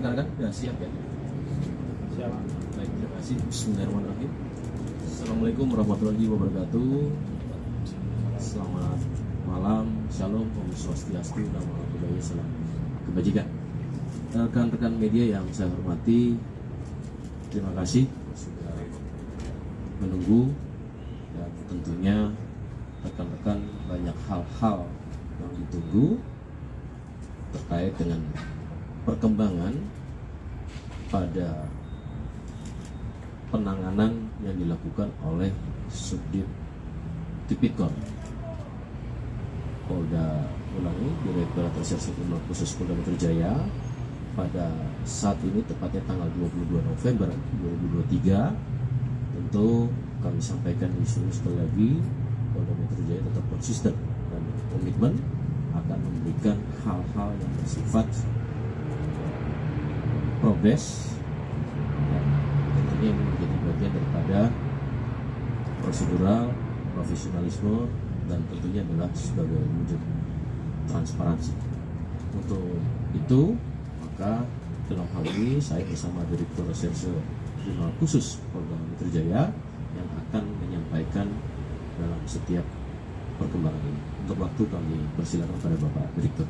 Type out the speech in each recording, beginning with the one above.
rekan-rekan sudah siap ya? Siap. Baik, terima kasih. Bismillahirrahmanirrahim. Assalamualaikum warahmatullahi wabarakatuh. Selamat malam, shalom, om swastiastu, namo buddhaya, salam kebajikan. Rekan-rekan media yang saya hormati, terima kasih sudah menunggu, dan tentunya rekan-rekan banyak hal-hal yang ditunggu terkait dengan perkembangan pada penanganan yang dilakukan oleh Subdit Tipikor Polda Ulangi, Direktorat Reserse Kriminal Khusus Polda Metro Jaya pada saat ini, tepatnya tanggal 22 November 2023. Tentu kami sampaikan di sini sekali lagi, Polda Metro Jaya tetap konsisten dan komitmen akan memberikan hal-hal yang bersifat progres, dan tentunya ini menjadi bagian daripada prosedural, profesionalisme, dan tentunya adalah sebagai wujud transparansi. Untuk itu, maka dalam hal ini saya bersama Direktur Reserse Kriminal Khusus Polda Metro Jaya yang akan menyampaikan dalam setiap perkembangan ini. Untuk waktu kami persilakan pada Bapak Direktur.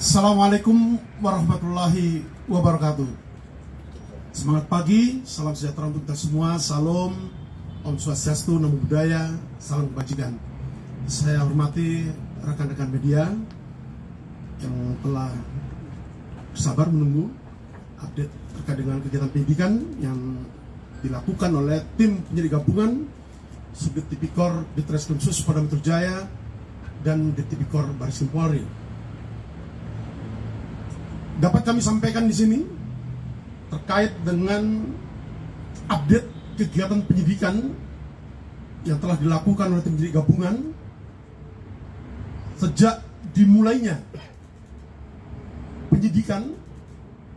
Assalamualaikum warahmatullahi wabarakatuh. Semangat pagi, salam sejahtera untuk kita semua. Salam, om swastiastu, namo buddhaya, salam kebajikan. Saya hormati rekan-rekan media yang telah bersabar menunggu update terkait dengan kegiatan pendidikan yang dilakukan oleh tim penyidik gabungan Subdit Tipikor Ditreskrim Sus Polda Metro Jaya dan Ditipikor Baris Krim Polri. Dapat kami sampaikan di sini terkait dengan update kegiatan penyidikan yang telah dilakukan oleh tim penyidik gabungan sejak dimulainya penyidikan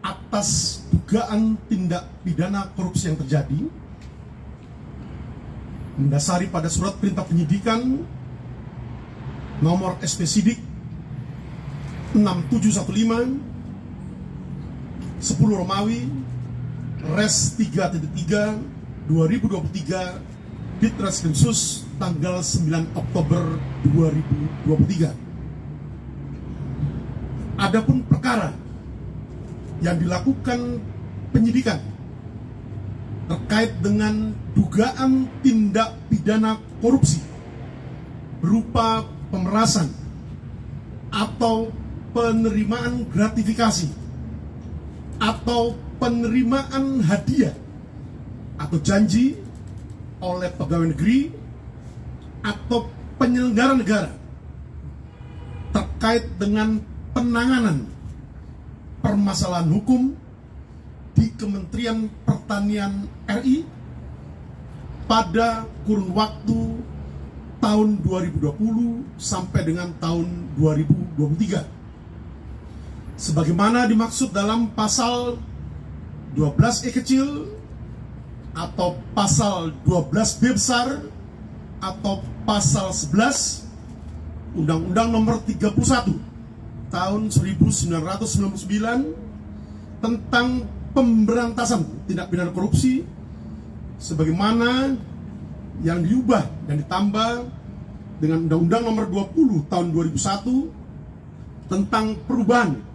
atas dugaan tindak pidana korupsi yang terjadi mendasari pada surat perintah penyidikan nomor SP Sidik 6715 10 Romawi Res 3.3 2023 Ditreskrim Sus tanggal 9 Oktober 2023. Adapun perkara yang dilakukan penyidikan terkait dengan dugaan tindak pidana korupsi berupa pemerasan atau penerimaan gratifikasi atau penerimaan hadiah atau janji oleh pegawai negeri atau penyelenggara negara terkait dengan penanganan permasalahan hukum di Kementerian Pertanian RI pada kurun waktu tahun 2020 sampai dengan tahun 2023. Sebagaimana dimaksud dalam pasal 12E kecil atau pasal 12B besar atau pasal 11 Undang-Undang Nomor 31 tahun 1999 tentang pemberantasan tindak pidana korupsi, sebagaimana yang diubah dan ditambah dengan Undang-Undang Nomor 20 tahun 2001 tentang perubahan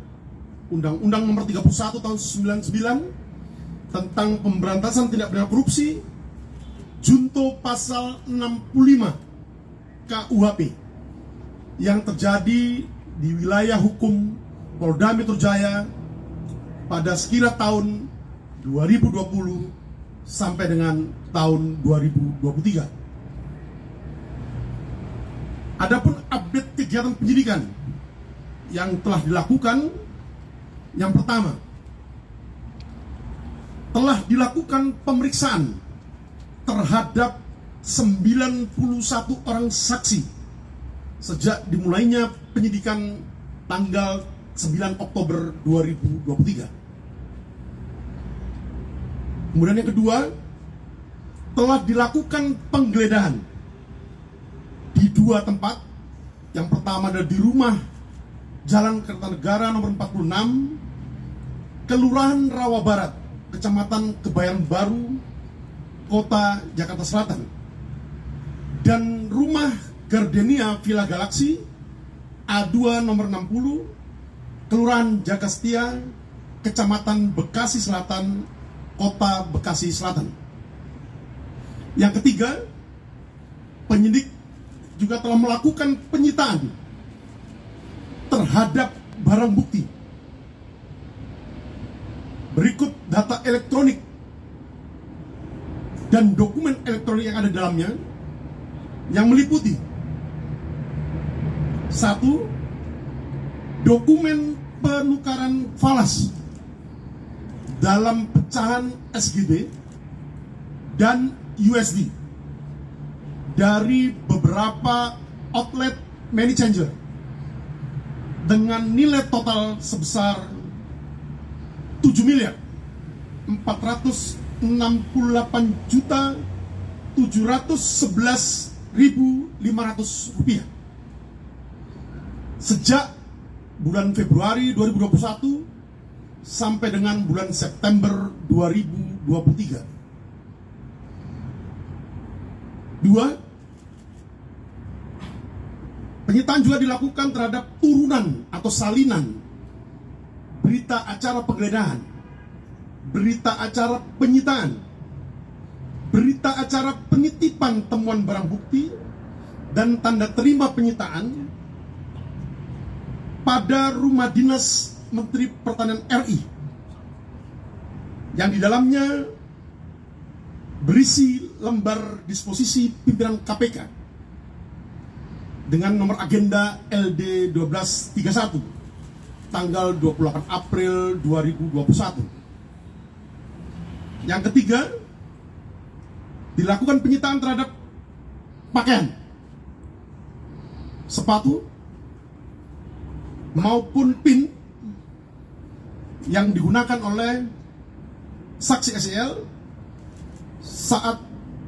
Undang-Undang Nomor 31 tahun 99 tentang pemberantasan tindak pidana korupsi, junto pasal 65 KUHP yang terjadi di wilayah hukum Polda Metro Jaya pada sekira tahun 2020 sampai dengan tahun 2023. Adapun update kegiatan penyidikan yang telah dilakukan, yang pertama, telah dilakukan pemeriksaan terhadap 91 orang saksi sejak dimulainya penyidikan tanggal 9 Oktober 2023. Kemudian yang kedua, telah dilakukan penggeledahan di 2 tempat Yang pertama ada di rumah Jalan Kertanegara nomor 46, Kelurahan Rawa Barat, Kecamatan Kebayoran Baru, Kota Jakarta Selatan. Dan rumah Gardenia Villa Galaxy A2 nomor 60, Kelurahan Jagastia, Kecamatan Bekasi Selatan, Kota Bekasi Selatan. Yang ketiga, penyidik juga telah melakukan penyitaan terhadap barang bukti. Berikut data elektronik dan dokumen elektronik yang ada di dalamnya, yang meliputi: 1. Dokumen penukaran falas dalam pecahan SGD dan USD dari beberapa outlet money changer dengan nilai total sebesar 7.468.711.500 rupiah sejak bulan Februari 2021 sampai dengan bulan September 2023. 2. Penyitaan juga dilakukan terhadap turunan atau salinan berita acara penggeledahan, berita acara penyitaan, berita acara penitipan temuan barang bukti, dan tanda terima penyitaan pada rumah dinas Menteri Pertanian RI, yang di dalamnya berisi lembar disposisi pimpinan KPK dengan nomor agenda LD 1231 tanggal 28 April 2021. Yang ketiga, dilakukan penyitaan terhadap pakaian, sepatu, maupun pin yang digunakan oleh saksi SEL saat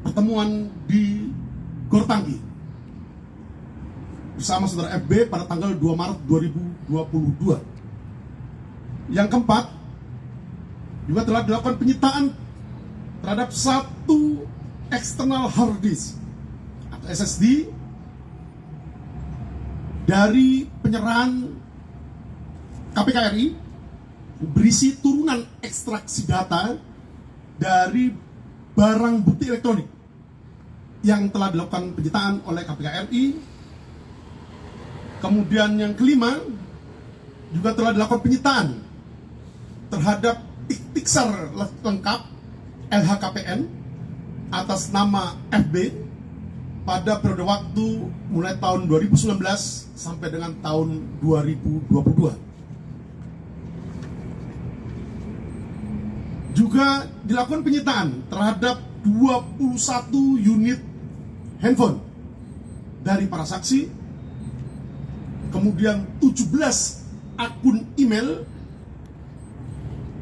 pertemuan di Gortanggi bersama saudara FB pada tanggal 2 Maret 2022. Yang keempat, juga telah dilakukan penyitaan terhadap 1 external hard disk atau SSD dari penyerahan KPK RI, berisi turunan ekstraksi data dari barang bukti elektronik yang telah dilakukan penyitaan oleh KPK RI. Kemudian yang kelima, juga telah dilakukan penyitaan terhadap tiksar lengkap LHKPN atas nama FB pada periode waktu mulai tahun 2019 sampai dengan tahun 2022. Juga dilakukan penyitaan terhadap 21 unit handphone dari para saksi, kemudian 17 akun email,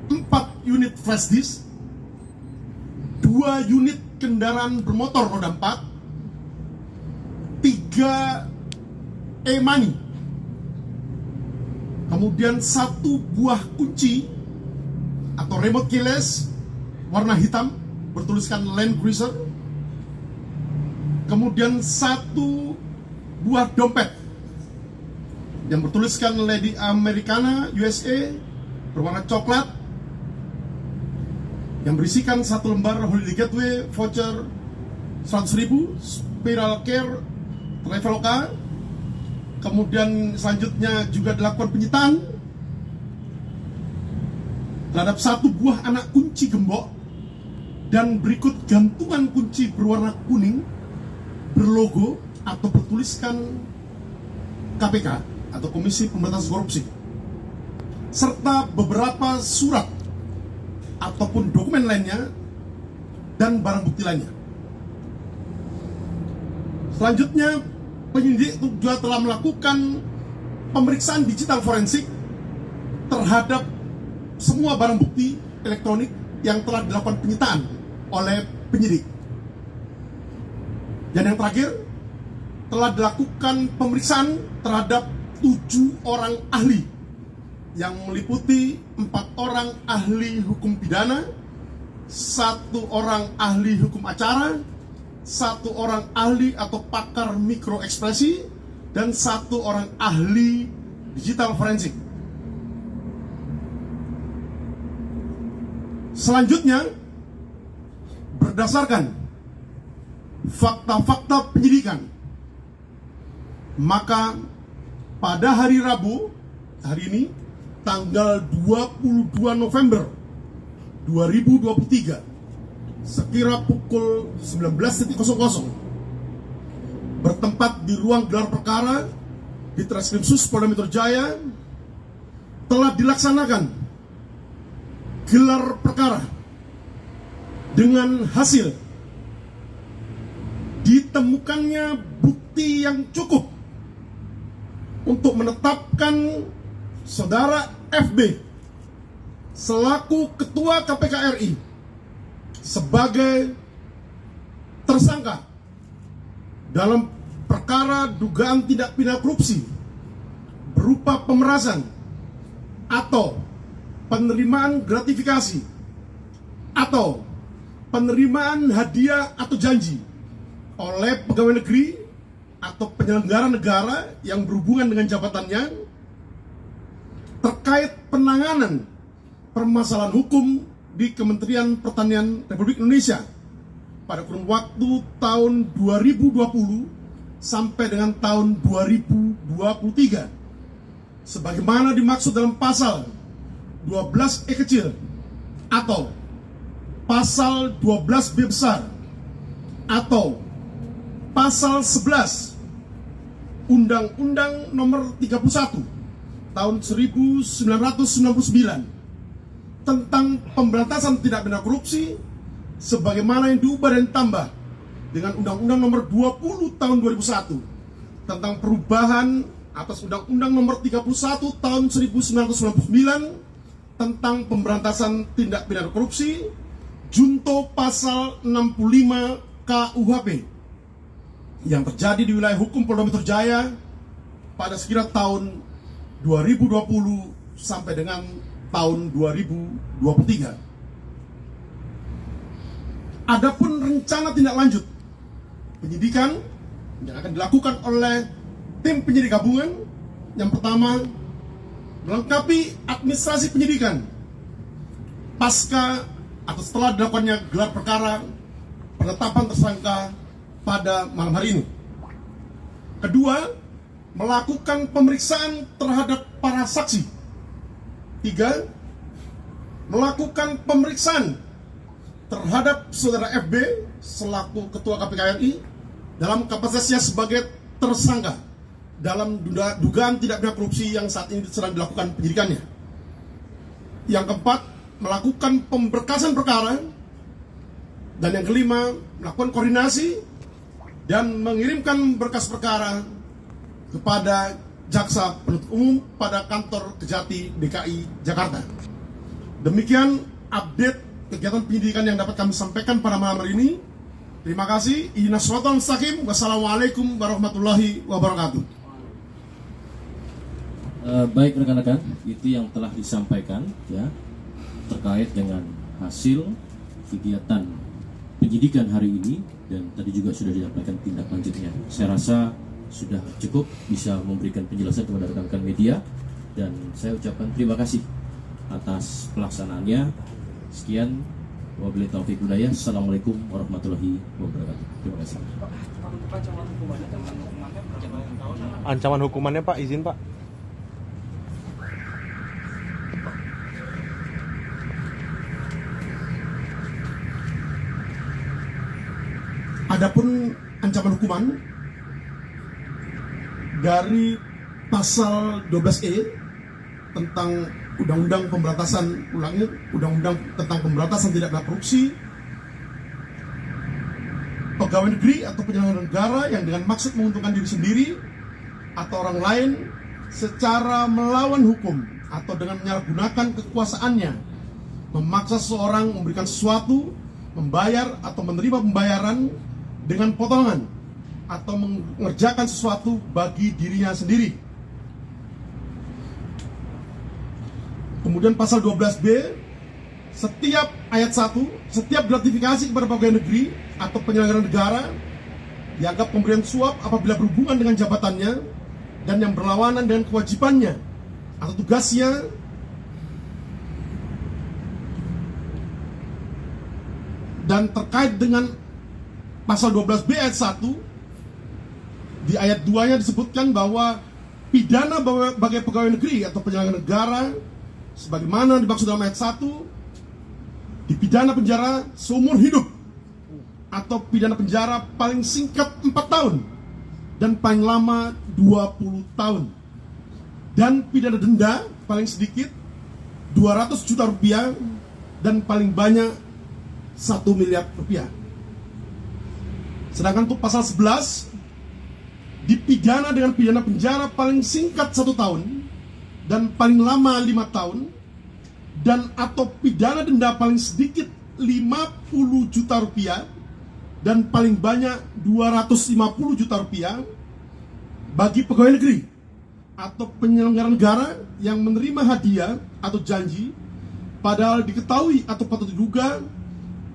4 unit flash disk, 2 unit kendaraan bermotor roda 4, 3 e-money, kemudian 1 buah kunci atau remote keyless warna hitam bertuliskan Land Cruiser, kemudian 1 buah dompet yang bertuliskan Lady Americana USA berwarna coklat yang berisikan 1 lembar Holiday Gateway voucher 100.000, Spiral Care Traveloka. Kemudian selanjutnya juga dilakukan penyitaan terhadap 1 buah anak kunci gembok dan berikut gantungan kunci berwarna kuning berlogo atau bertuliskan KPK atau Komisi Pemberantasan Korupsi, serta beberapa surat ataupun dokumen lainnya dan barang bukti lainnya. Selanjutnya, penyidik juga telah melakukan pemeriksaan digital forensik terhadap semua barang bukti elektronik yang telah dilakukan penyitaan oleh penyidik. Dan yang terakhir, telah dilakukan pemeriksaan terhadap 7 orang ahli yang meliputi 4 orang ahli hukum pidana, 1 orang ahli hukum acara, 1 orang ahli atau pakar mikroekspresi, dan 1 orang ahli digital forensik. Selanjutnya, berdasarkan fakta-fakta penyidikan, maka pada hari Rabu, hari ini, tanggal 22 November 2023, sekira pukul 19.00, bertempat di ruang gelar perkara di Treskrimsus Polda Metro Jaya, telah dilaksanakan gelar perkara dengan hasil ditemukannya bukti yang cukup untuk menetapkan saudara FB selaku Ketua KPK RI sebagai tersangka dalam perkara dugaan tindak pidana korupsi berupa pemerasan atau penerimaan gratifikasi atau penerimaan hadiah atau janji oleh pegawai negeri atau penyelenggara negara yang berhubungan dengan jabatannya terkait penanganan permasalahan hukum di Kementerian Pertanian Republik Indonesia pada kurun waktu tahun 2020 sampai dengan tahun 2023 sebagaimana dimaksud dalam pasal 12E kecil atau pasal 12B besar atau pasal 11 Undang-Undang Nomor 31 tahun 1999 tentang pemberantasan tindak pidana korupsi sebagaimana yang diubah dan ditambah dengan Undang-Undang Nomor 20 tahun 2001 tentang perubahan atas Undang-Undang Nomor 31 tahun 1999 tentang pemberantasan tindak pidana korupsi, junto pasal 65 KUHP yang terjadi di wilayah hukum Polda Metro Jaya pada sekira tahun 2020 sampai dengan tahun 2023. Adapun rencana tindak lanjut penyidikan yang akan dilakukan oleh tim penyidik gabungan, yang pertama, melengkapi administrasi penyidikan pasca atau setelah dilakukannya gelar perkara penetapan tersangka pada malam hari ini. Kedua, melakukan pemeriksaan terhadap para saksi. 3, melakukan pemeriksaan terhadap saudara FB selaku Ketua KPK RI dalam kapasitasnya sebagai tersangka dalam dugaan tindak pidana korupsi yang saat ini sedang dilakukan penyidikannya. Yang keempat, melakukan pemberkasan perkara. Dan yang kelima, melakukan koordinasi dan mengirimkan berkas perkara kepada Jaksa Penuntut Umum pada kantor Kejati DKI Jakarta. Demikian update kegiatan penyidikan yang dapat kami sampaikan pada malam hari ini. Terima kasih. Wassalamualaikum warahmatullahi wabarakatuh. Baik rekan-rekan, itu yang telah disampaikan ya terkait dengan hasil kegiatan penyidikan hari ini, dan tadi juga sudah disampaikan tindak lanjutnya. Saya rasa sudah cukup bisa memberikan penjelasan kepada rekan-rekan media, dan saya ucapkan terima kasih atas pelaksanaannya. Sekian, wabillahi taufiq hidayah. Assalamualaikum warahmatullahi wabarakatuh. Terima kasih. Ancaman hukumannya Pak, izin Pak. Adapun ancaman hukuman dari pasal 12E tentang Undang-Undang Pemberantasan Undang-Undang tentang Pemberantasan Tindak Pidana Korupsi, pegawai negeri atau penyelenggara negara yang dengan maksud menguntungkan diri sendiri atau orang lain secara melawan hukum atau dengan menyalahgunakan kekuasaannya memaksa seseorang memberikan sesuatu, membayar atau menerima pembayaran dengan potongan atau mengerjakan sesuatu bagi dirinya sendiri. Kemudian pasal 12B, setiap ayat 1, setiap gratifikasi kepada pegawai negeri atau penyelenggara negara dianggap pemberian suap apabila berhubungan dengan jabatannya dan yang berlawanan dengan kewajibannya atau tugasnya dan terkait dengan pasal 12B ayat 1 di ayat 2-nya disebutkan bahwa pidana bagi pegawai negeri atau penyelenggara negara sebagaimana dimaksud dalam ayat 1 dipidana penjara seumur hidup atau pidana penjara paling singkat 4 tahun dan paling lama 20 tahun dan pidana denda paling sedikit 200 juta rupiah dan paling banyak 1 miliar rupiah. Sedangkan untuk pasal 11 dipidana dengan pidana penjara paling singkat 1 tahun dan paling lama 5 tahun dan atau pidana denda paling sedikit 50 juta rupiah dan paling banyak 250 juta rupiah bagi pegawai negeri atau penyelenggara negara yang menerima hadiah atau janji padahal diketahui atau patut diduga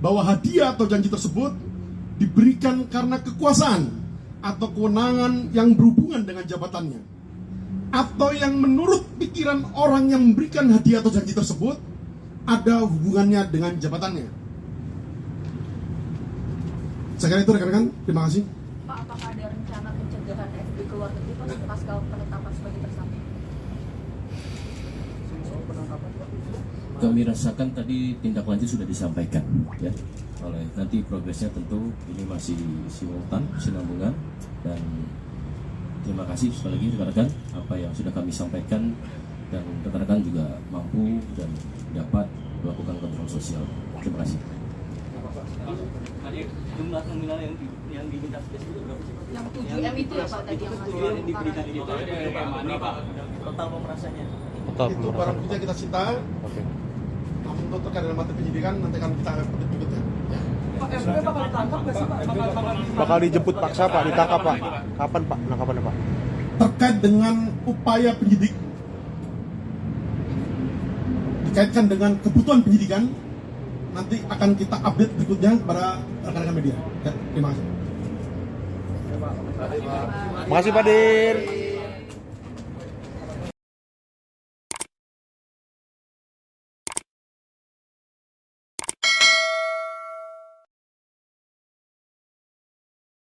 bahwa hadiah atau janji tersebut diberikan karena kekuasaan atau kewenangan yang berhubungan dengan jabatannya atau yang menurut pikiran orang yang memberikan hadiah atau janji tersebut ada hubungannya dengan jabatannya. Saya kira itu rekan-rekan, terima kasih. Pak, apakah ada rencana pencegahan FB ke luar negeri pasca penetapan sebagai tersangka? Kami rasakan tadi tindak lanjut sudah disampaikan ya oleh, nanti progresnya tentu ini masih simultan, sinambungan, dan terima kasih sekali lagi rekan-rekan apa yang sudah kami sampaikan dan rekan-rekan juga mampu dan dapat melakukan kontrol sosial. Terima kasih. Jumlah nominal yang diminta itu berapa sih? Yang 7M itu ya Pak tadi yang Yang diberikan itu mana Pak? Total pemerasannya. Total Itu barang bukti yang kita sita. Oke. Namun untuk terkait dengan materi penyidikan nanti akan kita update berikutnya. Pak, FB bakal ditangkap nggak sih Pak? Bakal dijemput paksa Pak, ditangkap Pak. Kapan Pak? Penangkapannya Pak? Terkait dengan upaya penyidik dikaitkan dengan kebutuhan penyidikan nanti akan kita update berikutnya kepada rekan-rekan media. Ya, terima kasih. Makasih Pak Dir.